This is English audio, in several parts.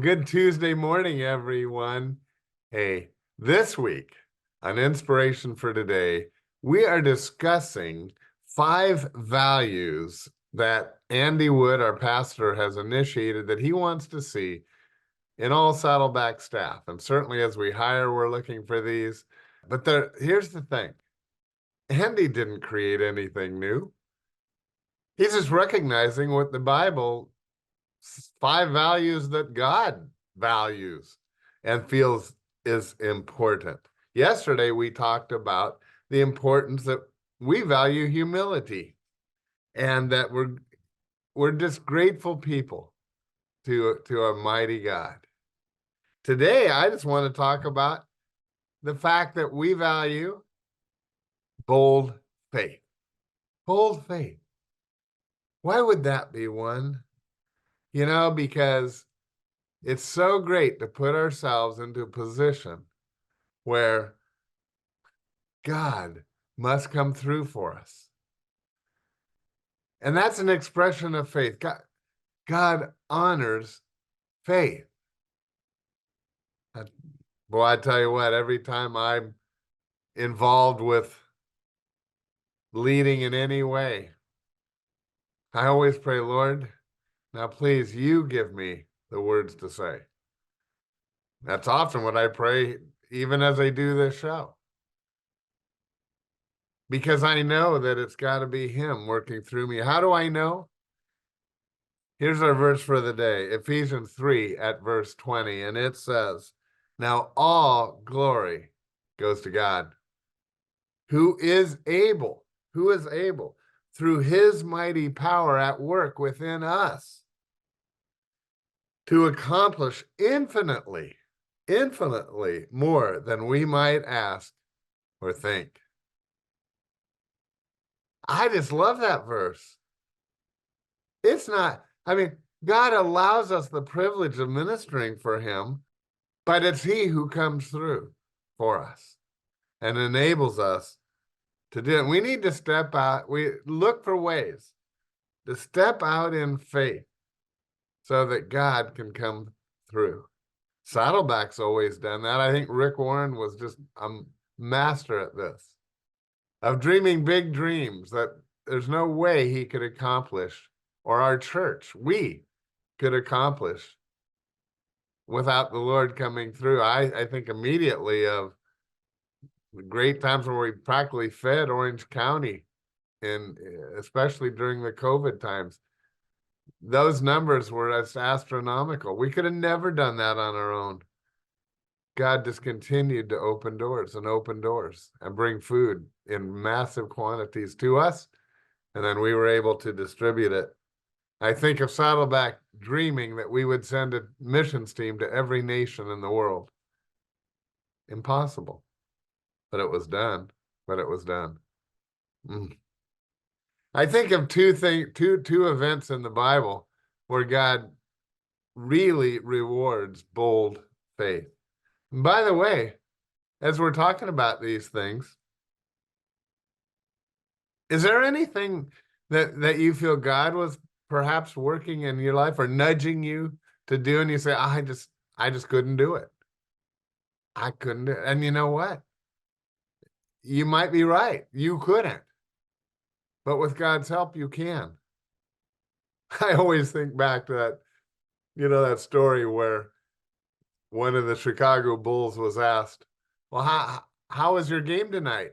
good Tuesday morning, everyone. Hey, this week, on Inspiration for Today, we are discussing 5 values that Andy Wood, our pastor, has initiated that he wants to see in all Saddleback staff. And certainly as we hire, we're looking for these. But here's the thing. Andy didn't create anything new. He's just recognizing what the Bible 5 values that God values and feels is important. Yesterday, we talked about the importance that we value humility and that we're just grateful people to a mighty God. Today, I just want to talk about the fact that we value bold faith. Bold faith. Why would that be one? Because it's so great to put ourselves into a position where God must come through for us. And that's an expression of faith. God honors faith. Boy, I tell you what, every time I'm involved with leading in any way, I always pray, Lord, now please, you give me the words to say. That's often what I pray, even as I do this show. Because I know that it's got to be him working through me. How do I know? Here's our verse for the day, Ephesians 3 at verse 20, and it says, "Now all glory goes to God, who is able, through his mighty power at work within us, to accomplish infinitely more than we might ask or think." I just love that verse. God allows us the privilege of ministering for him, but it's he who comes through for us and enables us to do it. We need to step out. We look for ways to step out in faith so that God can come through. Saddleback's always done that. I think Rick Warren was just a master at this, of dreaming big dreams that there's no way he could accomplish, or our church, we could accomplish without the Lord coming through. I think immediately of the great times when we practically fed Orange County, and especially during the COVID times. Those numbers were just astronomical. We could have never done that on our own. God just continued to open doors and bring food in massive quantities to us, and then we were able to distribute it. I think of Saddleback dreaming that we would send a missions team to every nation in the world. Impossible. But it was done. I think of two events in the Bible where God really rewards bold faith. And by the way, as we're talking about these things, is there anything that you feel God was perhaps working in your life or nudging you to do, and you say, I just couldn't do it. I couldn't do it. And you know what? You might be right. You couldn't. But with God's help, you can. I always think back to that story where one of the Chicago Bulls was asked, well, how was your game tonight?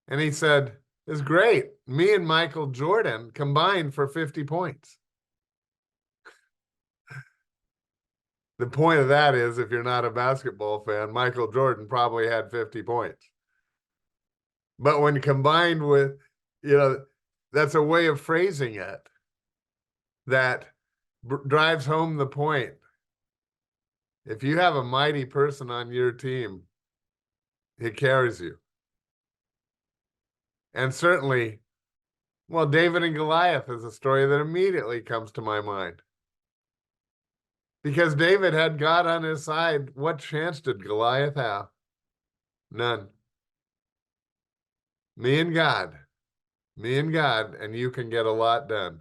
And he said, it's great. Me and Michael Jordan combined for 50 points. The point of that is, if you're not a basketball fan, Michael Jordan probably had 50 points. But when combined with, that's a way of phrasing it that drives home the point. If you have a mighty person on your team, it carries you. And certainly, David and Goliath is a story that immediately comes to my mind. Because David had God on his side, what chance did Goliath have? None. Me and God, and you can get a lot done.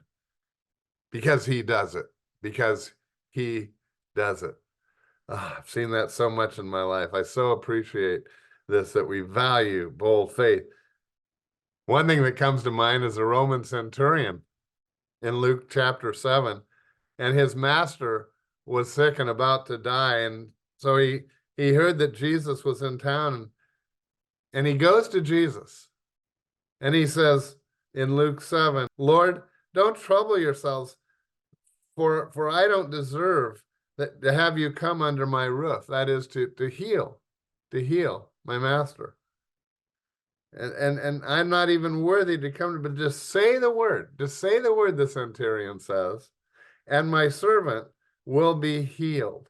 Because he does it. Because he does it. Oh, I've seen that so much in my life. I so appreciate this, that we value bold faith. One thing that comes to mind is a Roman centurion in Luke chapter 7, and his master was sick and about to die. And so he heard that Jesus was in town, and he goes to Jesus, and he says in Luke 7, Lord, don't trouble yourselves, for I don't deserve that to have you come under my roof. That is to heal my master. And I'm not even worthy to come, but just say the word. Just say the word, the centurion says, and my servant will be healed.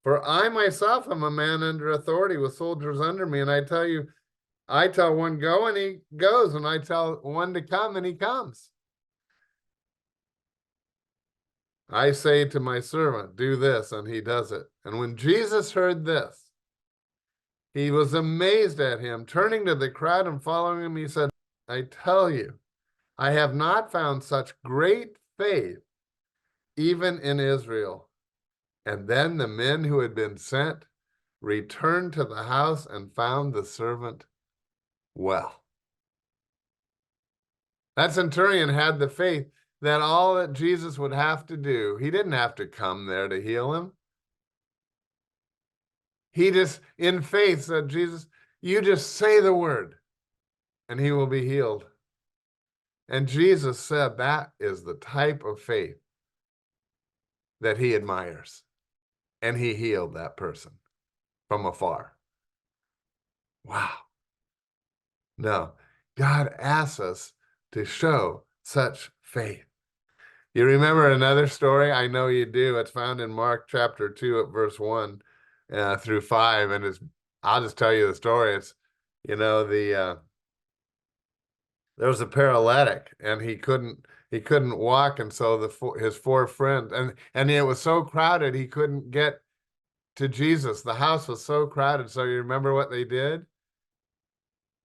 For I myself am a man under authority with soldiers under me, and I tell one go, and he goes, and I tell one to come, and he comes. I say to my servant, do this, and he does it. And when Jesus heard this, he was amazed at him. Turning to the crowd and following him, he said, I tell you, I have not found such great faith even in Israel. And then the men who had been sent returned to the house and found the servant well. That centurion had the faith that all that Jesus would have to do, he didn't have to come there to heal him. He just, in faith, said, Jesus, you just say the word and he will be healed. And Jesus said that is the type of faith that he admires. And he healed that person from afar. Wow. No, God asks us to show such faith. You remember another story? I know you do. It's found in Mark chapter 2 at verse 1 through 5. And I'll just tell you the story. It's, there was a paralytic, and he couldn't walk. And so his four friends, and it was so crowded, he couldn't get to Jesus. The house was so crowded. So you remember what they did?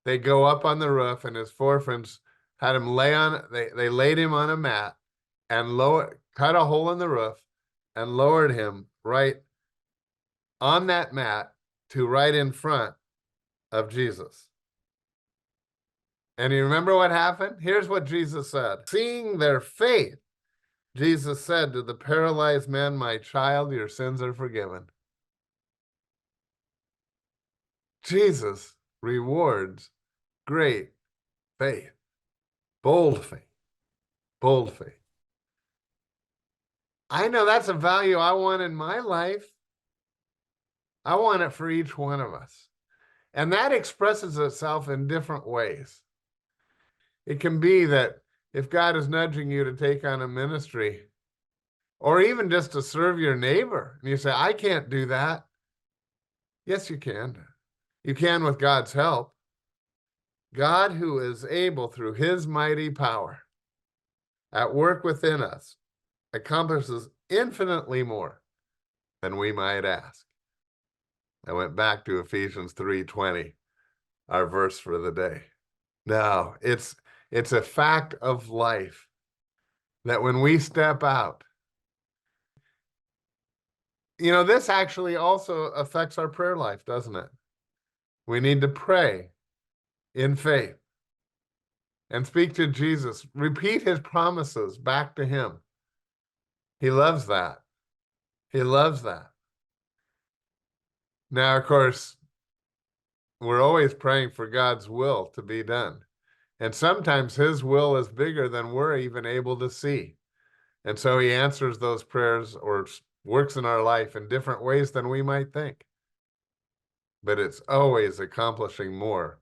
They go up on the roof, and his four friends had him they laid him on a mat and cut a hole in the roof and lowered him right on that mat to right in front of Jesus. And you remember what happened? Here's what Jesus said. Seeing their faith, Jesus said to the paralyzed man, my child, your sins are forgiven. Jesus rewards great faith, bold faith, bold faith. I know that's a value I want in my life. I want it for each one of us. And that expresses itself in different ways. It can be that if God is nudging you to take on a ministry, or even just to serve your neighbor, and you say, I can't do that. Yes, you can. You can with God's help. God, who is able through his mighty power at work within us, accomplishes infinitely more than we might ask. I went back to Ephesians 3:20, our verse for the day. No, it's a fact of life that when we step out, this actually also affects our prayer life, doesn't it? We need to pray in faith and speak to Jesus. Repeat his promises back to him. He loves that. He loves that. Now, of course, we're always praying for God's will to be done. And sometimes his will is bigger than we're even able to see. And so he answers those prayers or works in our life in different ways than we might think. But it's always accomplishing more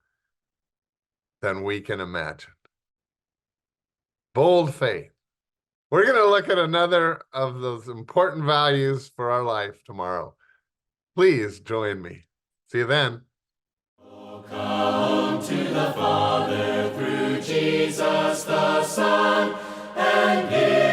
than we can imagine. Bold faith. We're going to look at another of those important values for our life tomorrow. Please join me. See you then. Oh, come to the Father through Jesus the Son, and give